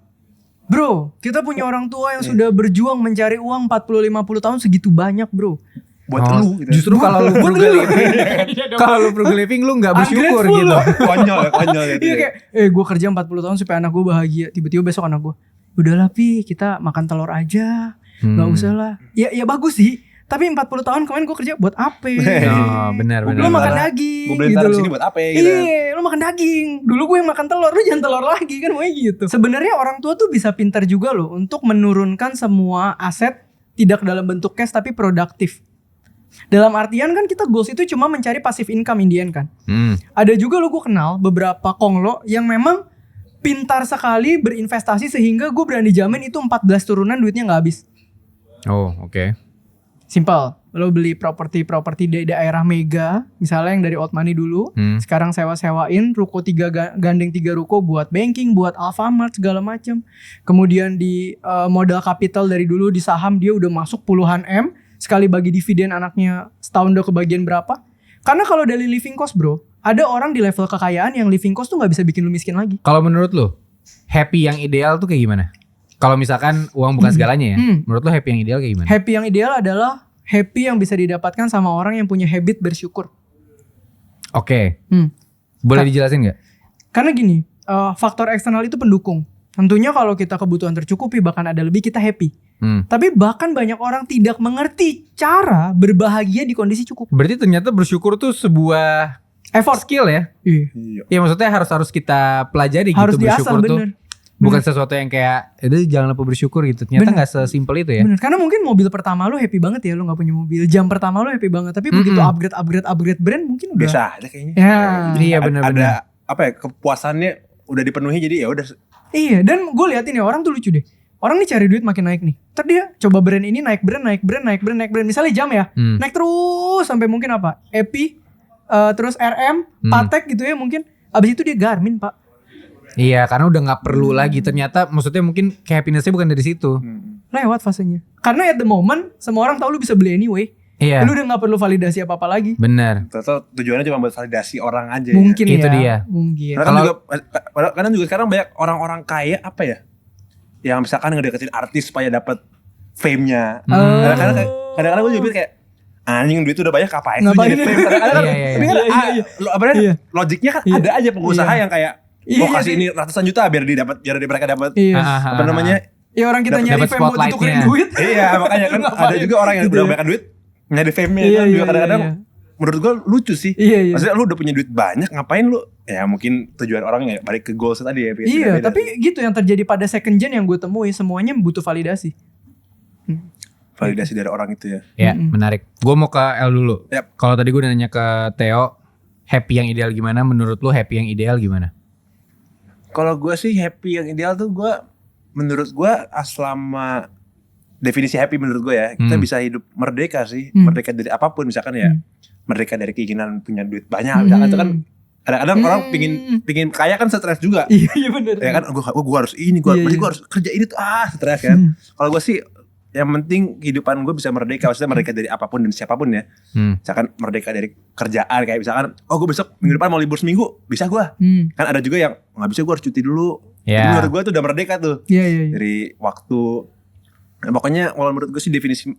Bro, kita punya orang tua yang sudah berjuang mencari uang 40-50 tahun segitu banyak bro. Buat lu gitu. Justru kalau lu frugal living, kalau lu frugal living lu nggak bersyukur gitu. Konyol gitu. Iya kayak, gue kerja 40 tahun supaya anak gue bahagia. Tiba-tiba besok anak gue, udahlah Pi, kita makan telur aja, nggak usah lah. Ya bagus sih. Tapi 40 tahun kemarin gue kerja buat apa? Oh, benar. Lu makan daging. Gue beli di sini buat apa gitu. Iya, lu makan daging. Dulu gue yang makan telur, lu jangan telur lagi kan, mau gitu. Sebenarnya orang tua tuh bisa pintar juga loh untuk menurunkan semua aset tidak dalam bentuk cash tapi produktif. Dalam artian kan kita goals itu cuma mencari passive income in the end kan. Ada juga lo gue kenal beberapa konglo yang memang pintar sekali berinvestasi sehingga gue berani jamin itu 14 turunan duitnya gak habis. Oh oke. Simple, lo beli properti di daerah mega, misalnya yang dari old money dulu, sekarang sewa-sewain ruko 3 gandeng 3 ruko buat banking, buat Alfamart segala macam. Kemudian di modal capital dari dulu di saham dia udah masuk puluhan M, sekali bagi dividen anaknya setahun udah kebagian berapa. Karena kalau dari living cost bro, ada orang di level kekayaan yang living cost tuh gak bisa bikin lu miskin lagi. Kalau menurut lu, happy yang ideal tuh kayak gimana? Kalau misalkan uang bukan segalanya ya, menurut lu happy yang ideal kayak gimana? Happy yang ideal adalah happy yang bisa didapatkan sama orang yang punya habit bersyukur. Oke. Boleh dijelasin gak? Karena gini, faktor eksternal itu pendukung. Tentunya kalau kita kebutuhan tercukupi bahkan ada lebih kita happy. Tapi bahkan banyak orang tidak mengerti cara berbahagia di kondisi cukup. Berarti ternyata bersyukur tuh sebuah effort skill ya? Iya. Ya maksudnya harus kita pelajari harus gitu diasah, bersyukur tuh. bener. Bukan sesuatu yang kayak itu jangan lupa bersyukur gitu. Ternyata gak sesimpel itu ya. Bener, karena mungkin mobil pertama lu happy banget ya, lu gak punya mobil. Jam pertama lu happy banget, tapi begitu upgrade brand mungkin udah biasa aja kayaknya. Ya. Iya benar-benar. Ada apa ya, kepuasannya udah dipenuhi jadi ya udah. Iya, dan gue liatin ya orang tuh lucu deh. Orang nih cari duit makin naik nih. Ntar dia coba brand ini naik brand. Misalnya jam ya, naik terus sampai mungkin apa? Epi, terus RM, Patek gitu ya mungkin. Abis itu dia Garmin pak. Iya, karena udah nggak perlu lagi. Ternyata maksudnya mungkin happiness-nya bukan dari situ. Lewat fasenya. Karena at the moment semua orang tahu lu bisa beli anyway. Iya. Lu udah nggak perlu validasi apa-apa lagi. Benar. Ternyata tujuannya cuma buat validasi orang aja. Mungkin ya. Itu dia. Mungkin. Karena juga sekarang banyak orang-orang kaya apa ya, yang misalkan ngedeketin artis supaya dapat fame-nya. Kadang-kadang gue juga pikir kayak anjing duit udah banyak ngapain tuh jadi fame. Kadang-kadang logiknya kan ada aja pengusaha yang kayak kasih ini ratusan juta biar mereka dapat apa namanya? Ya orang kita nyari fame buat tukerin duit. Iya, makanya kan ada juga orang yang udah banyak duit nyari fame-nya kan juga kadang-kadang menurut gue lucu sih. Maksudnya lu udah punya duit banyak ngapain lu? Ya mungkin tujuan orangnya balik ke goals tadi ya. Iya, tapi gitu yang terjadi pada second gen yang gue temui semuanya butuh validasi. Validasi dari orang itu ya. Ya, menarik. Gue mau ke L dulu. Yep. Kalau tadi gue udah nanya ke Theo, happy yang ideal gimana? Menurut lu happy yang ideal gimana? Kalau gue sih happy yang ideal tuh menurut gue selama definisi happy menurut gue ya, kita bisa hidup merdeka sih. Merdeka dari apapun misalkan ya. Merdeka dari keinginan punya duit banyak. Misalkan itu kan kadang-kadang orang pingin kaya kan stres juga. Iya benar. Ya kan gue harus ini, gue harus kerja ini tuh stres kan. Kalau gue sih yang penting kehidupan gue bisa merdeka, maksudnya merdeka dari apapun dan siapapun ya. Misalkan merdeka dari kerjaan, kayak misalkan gue besok minggu depan mau libur seminggu, bisa gue. Kan ada juga yang nggak bisa, gue harus cuti dulu, Ya. Jadi menurut gue tuh udah merdeka tuh. Iya. Dari waktu. Pokoknya kalau menurut gue sih definisi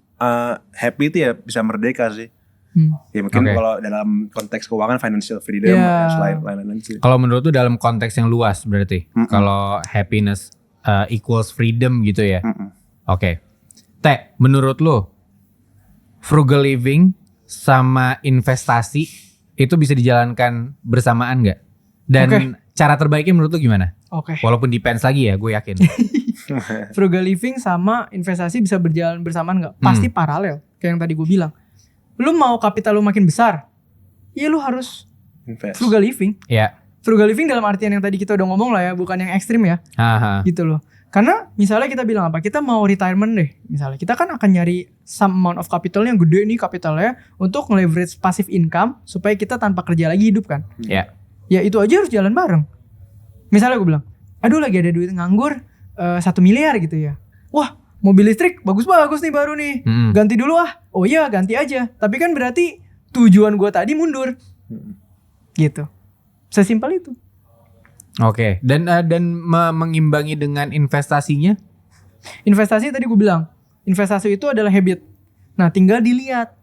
happy itu ya bisa merdeka sih. Ya mungkin kalau dalam konteks keuangan financial freedom lain-lain sih. Kalau menurut tuh dalam konteks yang luas berarti. Kalau happiness equals freedom gitu ya. Oke. Teh, menurut lu frugal living sama investasi itu bisa dijalankan bersamaan nggak? Dan cara terbaiknya menurut lu gimana? Oke. Walaupun depends lagi ya, gue yakin. Frugal living sama investasi bisa berjalan bersamaan nggak? Pasti paralel. Kayak yang tadi gue bilang. Lu mau kapital lu makin besar, ya lu harus Invest. frugal living. Ya. Frugal living dalam artian yang tadi kita udah ngomong lah ya, bukan yang ekstrim ya. Gitu loh. Karena misalnya kita bilang apa? Kita mau retirement deh. Misalnya kita kan akan nyari some amount of capital yang gede nih kapitalnya untuk nge-leverage passive income supaya kita tanpa kerja lagi hidup kan. Ya. Ya itu aja harus jalan bareng. Misalnya gue bilang, aduh lagi ada duit nganggur 1 miliar gitu ya. Wah, mobil listrik bagus-bagus nih baru nih. Ganti dulu ah. Oh iya ganti aja. Tapi kan berarti tujuan gue tadi mundur. Gitu. Sesimpel itu. Oke. Dan mengimbangi dengan investasinya? Investasi tadi gue bilang. Investasi itu adalah habit. Nah tinggal dilihat.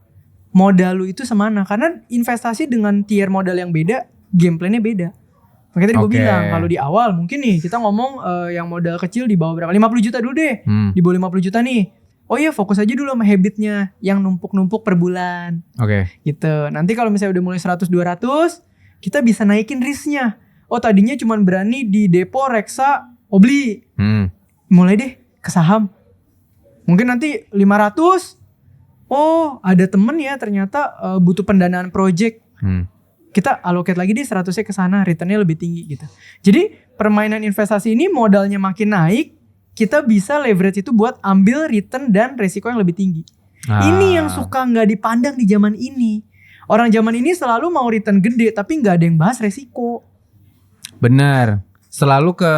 Modal lu itu semana. Karena investasi dengan tier modal yang beda. Gameplaynya beda. Makanya tadi gue bilang. Kalau di awal mungkin nih kita ngomong yang modal kecil di bawah berapa? 50 juta dulu deh. Di bawah 50 juta nih. Oh iya fokus aja dulu sama habitnya. Yang numpuk-numpuk per bulan. Gitu. Nanti kalau misalnya udah mulai 100-200. Kita bisa naikin risknya. Oh tadinya cuma berani di depo, reksa, obli. Mulai deh ke saham. Mungkin nanti 500. Oh ada temen ya ternyata butuh pendanaan project. Kita allocate lagi deh 100-nya ke sana, returnnya lebih tinggi gitu. Jadi permainan investasi ini modalnya makin naik, kita bisa leverage itu buat ambil return dan resiko yang lebih tinggi. Ini yang suka nggak dipandang di zaman ini. Orang zaman ini selalu mau return gede, tapi nggak ada yang bahas resiko. Benar. Selalu ke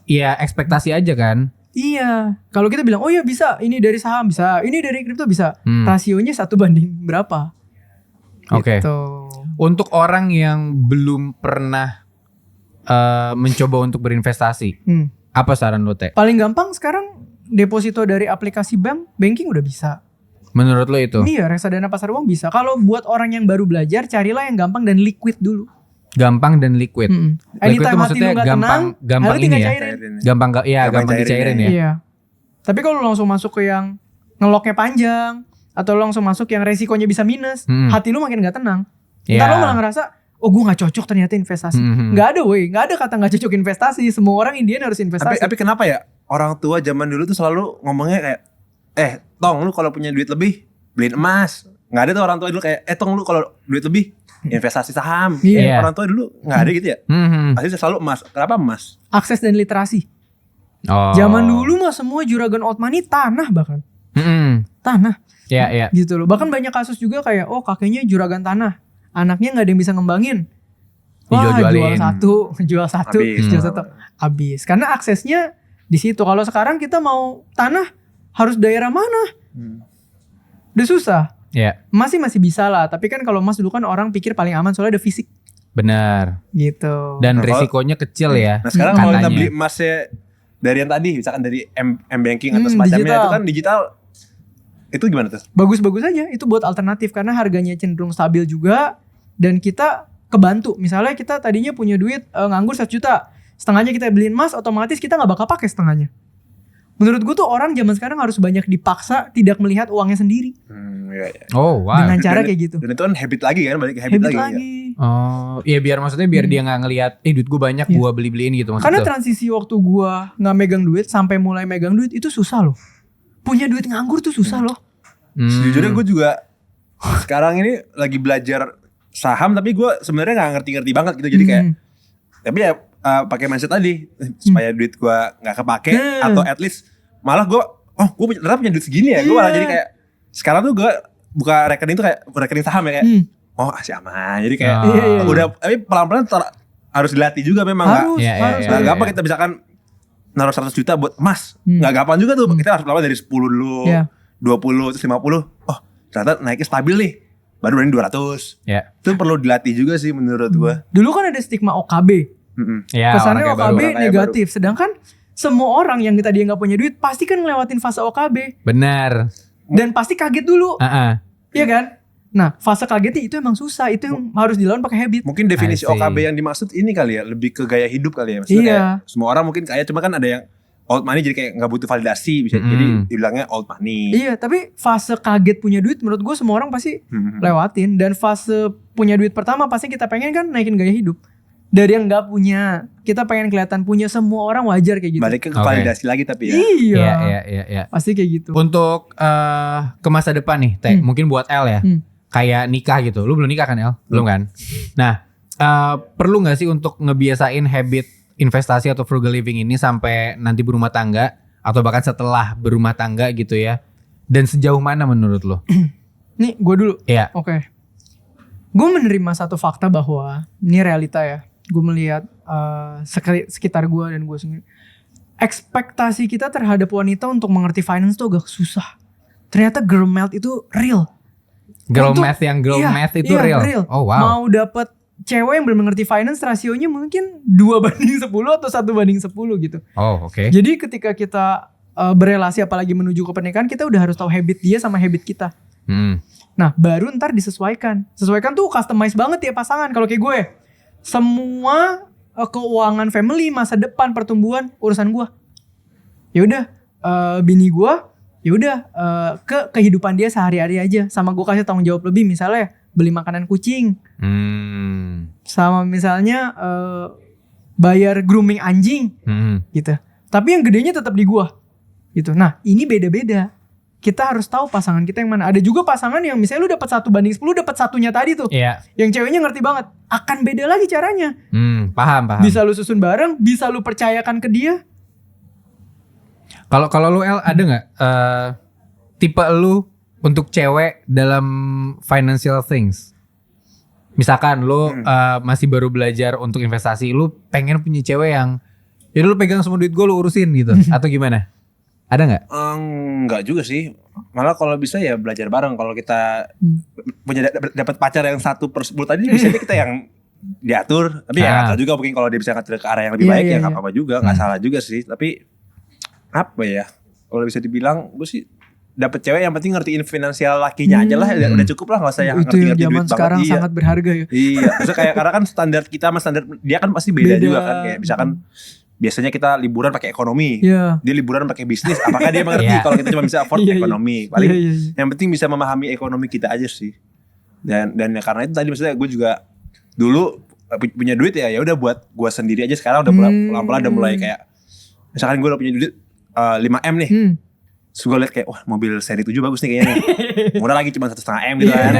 ya ekspektasi aja kan. Iya. Kalau kita bilang, oh ya bisa, ini dari saham bisa, ini dari kripto bisa. Rasionya 1 banding berapa? Oke. Gitu. Untuk orang yang belum pernah mencoba untuk berinvestasi, apa saran lo Teh? Paling gampang sekarang deposito dari aplikasi banking udah bisa. Menurut lo itu? Iya, reksadana pasar uang bisa. Kalau buat orang yang baru belajar, carilah yang gampang dan liquid dulu. Gampang dan liquid. Liquid itu maksudnya gampang ini ya. Gampang dicairin ya. Iya. Tapi kalau langsung masuk ke yang ngeloknya panjang atau langsung masuk yang resikonya bisa minus, hati lu makin gak tenang. Ntar lu malah ngerasa, oh gue gak cocok ternyata investasi. Gak ada gak ada kata gak cocok investasi. Semua orang Indian harus investasi. Tapi kenapa ya orang tua zaman dulu tuh selalu ngomongnya kayak, Tong lu kalau punya duit lebih beliin emas. Gak ada tuh orang tua dulu kayak, Tong lu kalau duit lebih investasi saham. Orang tua dulu gak ada gitu ya. Pasti selalu emas. Kenapa emas? Akses dan literasi. Zaman dulu mah semua juragan old money tanah bahkan. Tanah. Iya. Gitu loh. Bahkan banyak kasus juga kayak, oh kakeknya juragan tanah. Anaknya gak ada yang bisa ngembangin. Wah jual satu. Habis. Karena aksesnya di situ. Kalau sekarang kita mau tanah harus daerah mana? Udah susah. Masih bisa lah. Tapi kan kalau emas dulu kan orang pikir paling aman soalnya ada fisik. Benar. Gitu. Dan risikonya kecil ya. Nah sekarang kalau kita beli emasnya dari yang tadi, misalkan dari M-Banking atau semacamnya digital. Itu kan digital. Itu gimana tuh? Bagus-bagus aja. Itu buat alternatif karena harganya cenderung stabil juga. Dan kita kebantu. Misalnya kita tadinya punya duit nganggur 1 juta. Setengahnya kita beliin emas, otomatis kita gak bakal pakai setengahnya. Menurut gue tuh orang zaman sekarang harus banyak dipaksa tidak melihat uangnya sendiri. Oh wow. Dengan cara kayak gitu. Dan itu kan habit lagi kan, balik ke habit lagi. Oh iya biar dia gak ngelihat duit gue banyak gue beli-beliin gitu maksudnya. Karena transisi waktu gue gak megang duit sampai mulai megang duit itu susah loh. Punya duit nganggur tuh susah loh. Sejujurnya gue juga sekarang ini lagi belajar saham tapi gue sebenarnya nggak ngerti-ngerti banget gitu. Jadi kayak tapi ya pakai mindset tadi supaya duit gue nggak kepake atau at least malah gue ternyata punya duit segini ya. Gue malah jadi kayak sekarang tuh gue buka rekening tuh kayak rekening saham ya kayak asih aman. Jadi kayak udah tapi pelan-pelan harus dilatih juga memang harus. Nggak gampang kita misalkan naruh 100 juta buat emas nggak gampang juga tuh. Kita harus pelan-pelan dari 10 dulu 20 terus 50 ternyata naiknya stabil nih baru berani 200. Itu perlu dilatih juga sih menurut gue. Dulu kan ada stigma OKB. Ya, Kesannya orang kaya baru. OKB negatif. Sedangkan semua orang yang tadi nggak punya duit pasti kan ngelewatin fase OKB. Benar. Dan pasti kaget dulu. Heeh. Iya kan? Nah, fase kagetnya itu emang susah. Itu yang harus dilawan pakai habit. Mungkin definisi I see. OKB yang dimaksud ini kali ya, lebih ke gaya hidup kali ya. Maksudnya Iya. kayak semua orang mungkin kaya, cuma kan ada yang old money jadi kayak nggak butuh validasi, bisa jadi dibilangnya old money. Iya, tapi fase kaget punya duit menurut gue semua orang pasti lewatin. Dan fase punya duit pertama pasti kita pengen kan naikin gaya hidup. Dari yang nggak punya, kita pengen kelihatan punya, semua orang wajar kayak gitu. Balik ke validasi lagi tapi ya. Iya. Iya. Pasti kayak gitu. Untuk ke masa depan nih, Teh, mungkin buat El ya. Kayak nikah gitu. Lu belum nikah kan, El? Belum kan? Nah, perlu gak sih untuk ngebiasain habit investasi atau frugal living ini sampai nanti berumah tangga atau bahkan setelah berumah tangga gitu ya? Dan sejauh mana menurut lo? Nih, gue dulu. Iya. Oke. Gue menerima satu fakta bahwa ini realita ya. Gue melihat sekitar gue dan gue sendiri. Ekspektasi kita terhadap wanita untuk mengerti finance tuh agak susah. Ternyata girl math itu real. Girl Untuk- math itu iya, real. Oh wow. Mau dapet cewek yang benar mengerti finance, rasionya mungkin 2:10 atau 1:10 gitu. Oh oke. Jadi ketika kita berelasi apalagi menuju ke pernikahan, kita udah harus tahu habit dia sama habit kita. Nah, baru ntar disesuaikan. Sesuaikan tuh customize banget ya pasangan. Kalau kayak gue, semua keuangan family, masa depan, pertumbuhan, urusan gue. Ya udah, bini gue, ya udah ke kehidupan dia sehari-hari aja. Sama gue kasih tanggung jawab lebih, misalnya beli makanan kucing, sama misalnya bayar grooming anjing, gitu. Tapi yang gedenya tetap di gue, gitu. Nah, ini beda-beda. Kita harus tahu pasangan kita yang mana. Ada juga pasangan yang misalnya lu dapat 1:10, dapat satunya tadi tuh. Iya. Yang ceweknya ngerti banget. Akan beda lagi caranya. Paham. Bisa lu susun bareng, bisa lu percayakan ke dia. Kalau lu El ada nggak tipe lu untuk cewek dalam financial things? Misalkan lu masih baru belajar untuk investasi, lu pengen punya cewek yang ya lu pegang semua duit gue lu urusin gitu atau gimana? Ada nggak? Enggak juga sih. Malah kalau bisa ya belajar bareng. Kalau kita punya dapat pacar yang 1/10 tadi bisa kita yang diatur. Tapi ya nggak tahu juga, mungkin kalau dia bisa ngatur ke arah yang lebih baik ya nggak apa-apa juga, nggak salah juga sih. Tapi apa ya? Kalau bisa dibilang, gue sih dapat cewek yang penting ngertiin finansial lakinya aja lah, udah cukup lah, nggak usah yang Itu yang ngerti zaman duit sekarang banget. sangat berharga ya. Iya, maksudnya kayak karena kan standar kita sama standar dia kan pasti beda juga kan, kayak misalkan biasanya kita liburan pakai ekonomi, dia liburan pakai bisnis, apakah dia mengerti kalau kita cuma bisa afford ekonomi? Paling yang penting bisa memahami ekonomi kita aja sih. Dan ya karena itu tadi maksudnya gue juga dulu punya duit ya udah buat gue sendiri aja. Sekarang udah pelan-pelan udah mulai kayak misalkan gue udah punya duit 5M nih. Terus gue liat kayak wah mobil seri 7 bagus nih kayaknya nih. Murah lagi cuma 1,5 M gitu kan.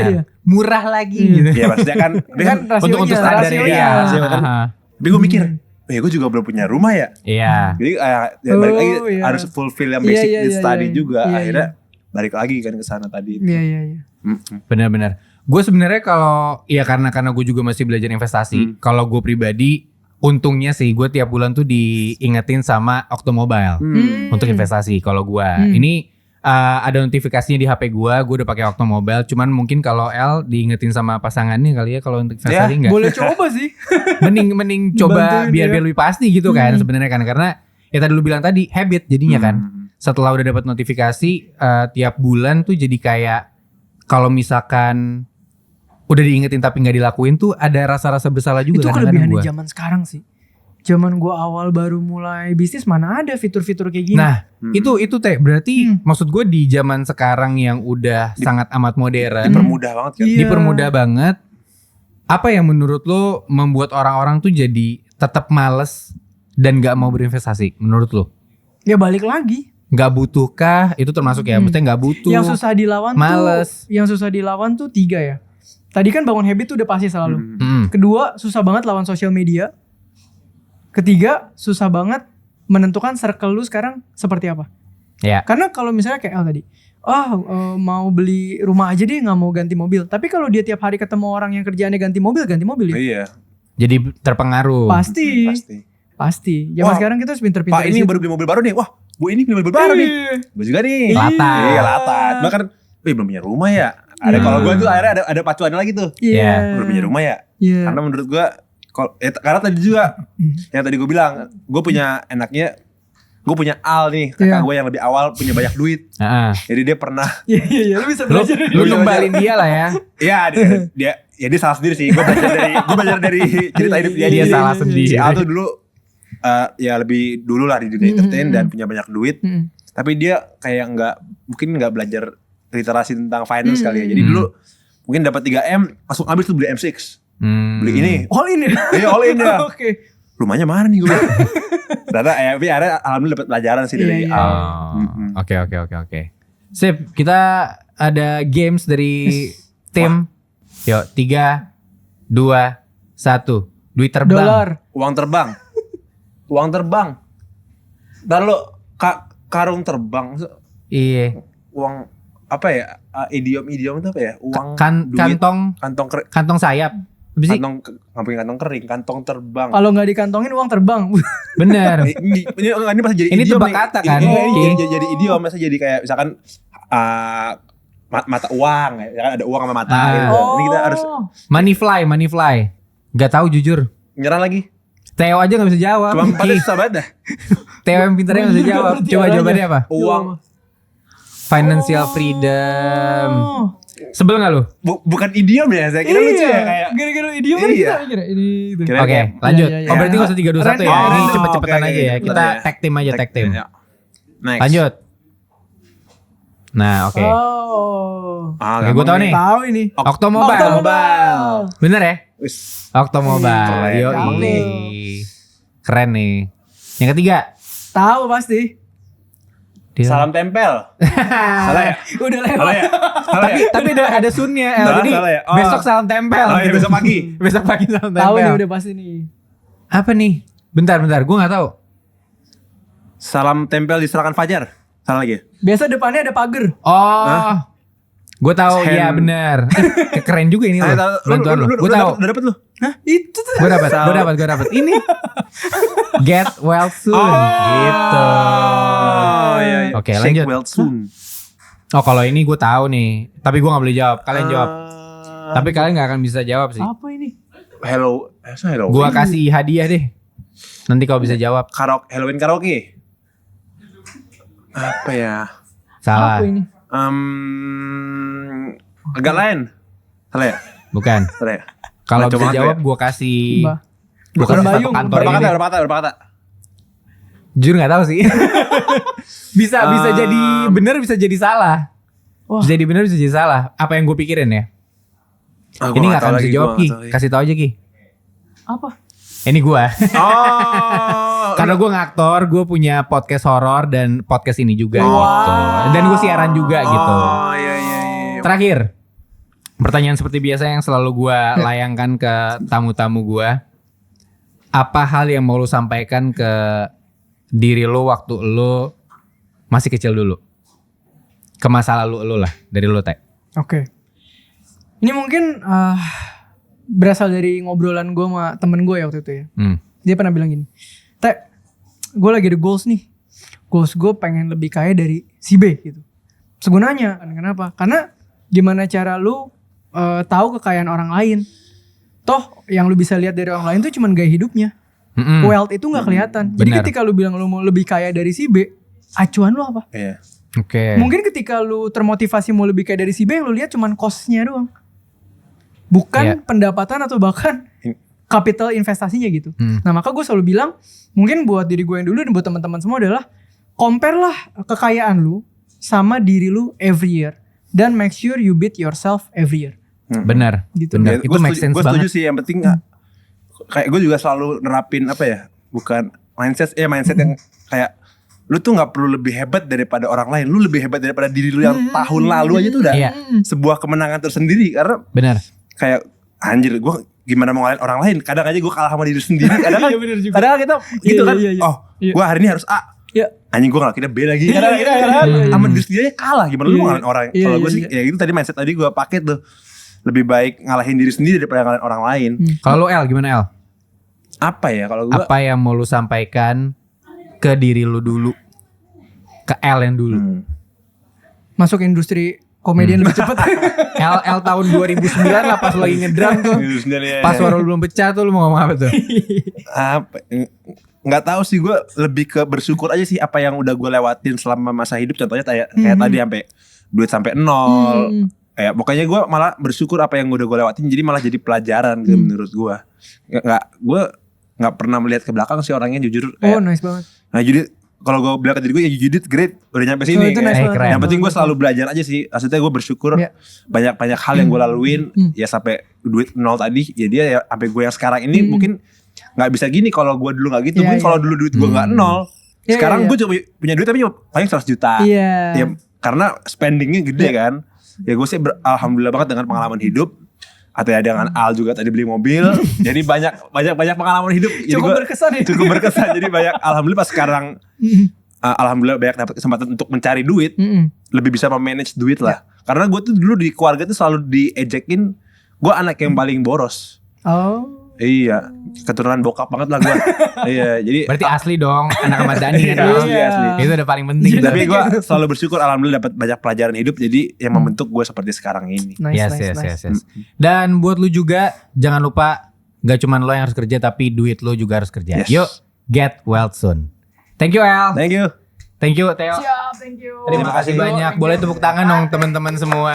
Murah lagi gitu. Iya maksudnya kan untuk standar ya. Tapi gue mikir gue juga belum punya rumah ya. Iya. Jadi balik lagi harus fulfill yang basic needs tadi juga. Iya, Akhirnya balik lagi kan ke sana tadi. Iya. Benar-benar. Gue sebenarnya kalau ya karena gue juga masih belajar investasi. Kalau gue pribadi untungnya sih gue tiap bulan tuh diingetin sama Octomobile untuk investasi. Kalau gue ini ada notifikasinya di HP gue udah pakai Octomobile. Cuman mungkin kalau El diingetin sama pasangannya kali ya kalau untuk investasi enggak. Boleh coba sih. mending coba biar lebih pasti gitu kan sebenarnya kan, karena ya tadi lu bilang tadi habit jadinya kan. Setelah udah dapat notifikasi tiap bulan tuh jadi kayak kalau misalkan udah diingetin tapi nggak dilakuin tuh ada rasa-rasa bersalah juga. Itu kelebihan di zaman sekarang sih. Zaman gue awal baru mulai bisnis mana ada fitur-fitur kayak gini. Nah itu Teh berarti maksud gue di zaman sekarang yang udah sangat amat modern, dipermudah banget kan. Dipermudah banget. Apa yang menurut lo membuat orang-orang tuh jadi tetap males dan gak mau berinvestasi menurut lo? Ya balik lagi. Gak butuhkah itu termasuk ya? Maksudnya gak butuh. Yang susah dilawan males. Yang susah dilawan tuh 3 ya. Tadi kan bangun habit tuh udah pasti selalu. Kedua, susah banget lawan sosial media. Ketiga, susah banget menentukan circle lu sekarang seperti apa. Ya. Karena kalau misalnya kayak El tadi, mau beli rumah aja deh, nggak mau ganti mobil. Tapi kalau dia tiap hari ketemu orang yang kerjaannya ganti mobil ya. Iya. Jadi terpengaruh. Pasti. Zaman sekarang kita harus pinter-pinter. Pak ini baru beli mobil baru nih. Wah, Bu ini beli mobil baru nih. Gue juga nih. Lata. Iya lata. Cuma kan, belum punya rumah ya. Ada kalau gue tuh akhirnya ada pacuannya lagi tuh. Iya. Belum punya rumah ya. Iya. Karena menurut gue karena tadi juga yang tadi gue bilang, gue punya Al nih, kakak gue yang lebih awal punya banyak duit. Jadi dia pernah. Iya, lu bisa belajar. Lu numbalin dia lah ya. Iya, dia salah sendiri sih. Gue belajar dari cerita hidup dia. Dia salah sendiri. Si Al tuh dulu ya lebih dulu lah di dunia entertain dan punya banyak duit. Tapi dia kayak mungkin nggak belajar literasi tentang finance kali ya. Jadi dulu mungkin dapat 3M, langsung habis tuh beli M6. Beli ini. All in ya? Iya, all in ya. Oke. Rumahnya mana nih gue? Ternyata alhamdulillah dapat pelajaran sih dari Al. Oke. Sip, kita ada games dari tim. Yuk, 3, 2, 1. Duit terbang. Dolar. Uang terbang. Dan lo karung terbang. Iya. Uang apa ya? Idiom itu apa ya? Uang duit, kantong sayap. Apa sih? Kantong kering, kantong terbang. Kalau nggak dikantongin uang terbang. Bener. Ini pasti jadi ini idiom. tebak kata kan? Ini jadi idiom, masa jadi kayak misalkan mata uang, ya kan ada uang sama mata. Gitu. Ini kita harus money fly. Gak tahu jujur. nyerah lagi. Theo aja gak bisa jawab. Cuma 4 susah banget dah. Theo yang pintarnya gak bisa jawab. Coba jawabannya apa? Uang. Financial freedom. Sebel gak lu? Bukan idiom ya, saya kira lucu ya kayak. Gara-gara idiom kan kita mikir ini gitu. Oke, lanjut. Iya. Oh berarti gak usah 3, 2, 1 ya. Ini cepet-cepetan aja ya. Kita ya. tag team aja, tag team. Next. Lanjut. Nah, oke. Oke, gue tau nih. Tahu ini. Octomobile. Bener ya? Wis. Octomobile. Yo, keren nih. Yang ketiga. Tahu pasti. Salam tempel. Salah ya? Udah lewat. Salah ya? Tapi ada sunnya. Jadi salah ya? besok salam tempel. Oh iya, besok pagi. Besok pagi salam tempel. Tahu nih udah pasti nih. Apa nih? Bentar, gue gak tahu. Salam tempel diserahkan Fajar. Salah lagi ya? Biasa depannya ada pagar. Oh. Gue tahu, iya benar. Keren juga ini loh. Bantuan lo. Gue tahu. Udah dapet lu? Hah? Itu tuh. Gue dapat. Ini. Get well soon. Gitu. Oh iya. Oke, lanjut. Shake well soon. Oh, kalau ini gue tahu nih. Tapi gue gak boleh jawab. Kalian jawab. Tapi kalian gak akan bisa jawab sih. Apa ini? Hello. Gue kasih hadiah deh. Nanti kau bisa jawab. Halloween karaoke. Apa ya? Salah. Apa ini? Agak lain. Salah ya? Bukan. Salah ya? Kalau Coba bisa banget jawab ya. gue kasih. Bukan Gue kasih Bayung. satu kantor ini. Berapa kata? Jujur gak tahu sih. bisa jadi benar, bisa jadi salah. Wah. Bisa jadi benar, bisa jadi salah. Apa yang gue pikirin ya? Ini gak akan bisa jawab Ki. Kasih tahu aja Ki. Apa? Ini gue. Oh. Karena gue ngaktor, gue punya podcast horor dan podcast ini juga gitu. Dan gue siaran juga gitu. Oh iya. Terakhir, pertanyaan seperti biasa yang selalu gue layangkan ke tamu-tamu gue. Apa hal yang mau lu sampaikan ke diri lu waktu lu masih kecil dulu? Ke masa lalu lu lah, dari lu Teh. Oke. Ini mungkin berasal dari ngobrolan gue sama temen gue ya waktu itu ya. Dia pernah bilang gini, Teh, gue lagi ada goals nih. Goals gue pengen lebih kaya dari si B gitu. Terus gue nanya, kenapa? Karena gimana cara lu tahu kekayaan orang lain? Toh yang lu bisa lihat dari orang lain tuh cuman gaya hidupnya. Wealth itu gak kelihatan. Jadi ketika lu bilang lu mau lebih kaya dari si B, acuan lu apa? Iya. Oke. Mungkin ketika lu termotivasi mau lebih kaya dari si B, yang lu lihat cuman cost-nya doang. Bukan pendapatan atau bahkan capital investasinya gitu. Nah maka gue selalu bilang, mungkin buat diri gue yang dulu dan buat teman-teman semua adalah compare lah kekayaan lu sama diri lu every year. Dan make sure you beat yourself every year. Benar. Gitu. Benar. Itu make sense banget. Gue setuju sih, yang penting kayak gue juga selalu nerapin apa ya? Bukan mindset yang kayak lu tuh gak perlu lebih hebat daripada orang lain. Lu lebih hebat daripada diri lu yang tahun lalu aja tuh udah sebuah kemenangan tersendiri. Karena benar. Kayak anjir gue gimana mau ngalahin orang lain. Kadang aja gue kalah sama diri sendiri. Kadang kan kadang kita gitu kan. Oh gue hari ini harus A. Anjing gue ngelakuinnya B lagi. Kadang sama diri sendiri aja kalah. Gimana lu mau ngalahin orang. Kalau gue sih ya itu tadi mindset tadi gue pakai tuh. Lebih baik ngalahin diri sendiri daripada ngalahin orang lain. Kalau lu El gimana El? Apa ya kalau gue? Apa yang mau lu sampaikan ke diri lu dulu? Ke El yang dulu? Masuk industri komedian lebih cepat. L tahun 2009 lah pas lagi ngedrum tuh. Pas suara lu belum pecah tuh lu mau ngomong apa tuh? Apa? Nggak tahu sih, gue lebih ke bersyukur aja sih apa yang udah gue lewatin selama masa hidup. Contohnya kayak tadi sampai duit sampai nol. Kayak pokoknya gue malah bersyukur apa yang udah gue lewatin, jadi malah jadi pelajaran gitu menurut gue. Gue nggak pernah melihat ke belakang sih orangnya, jujur. Oh, nice banget. Nah jadi kalau gue bilang ke diri gue, ya you did great, udah nyampe sini. Itu nice banget. Yang penting gue selalu belajar aja sih. Maksudnya gue bersyukur banyak hal yang gue laluin. Ya sampai duit nol tadi, ya dia ya sampai gue yang sekarang ini mungkin nggak bisa gini kalau gue dulu nggak gitu. Mungkin kalau dulu duit gue nggak nol, sekarang gue cuma punya duit tapi paling 100 juta. Ya karena spendingnya gede kan. Ya gue sih alhamdulillah banget dengan pengalaman hidup. Atau ya dengan Al juga tadi beli mobil. Jadi banyak pengalaman hidup. Cukup berkesan ya. Cukup berkesan. Jadi banyak, alhamdulillah pas sekarang alhamdulillah banyak dapat kesempatan untuk mencari duit. Lebih bisa memanage duit lah. Karena gue tuh dulu di keluarga tuh selalu diejekin gue anak yang paling boros. Oh. Iya, keturunan bokap banget lah gue. Iya, jadi Berarti asli dong, anak Ahmad Dhani kan. asli. Itu udah paling penting. Tapi gue selalu bersyukur alhamdulillah dapat banyak pelajaran hidup, jadi yang membentuk gue seperti sekarang ini. Yes. Dan buat lu juga jangan lupa, gak cuma lo yang harus kerja tapi duit lo juga harus kerja. Yes. Yuk, get well soon. Thank you El. Thank you. Thank you Theo. Siap, thank you. Terima kasih banyak. Boleh tepuk tangan dong teman-teman semua.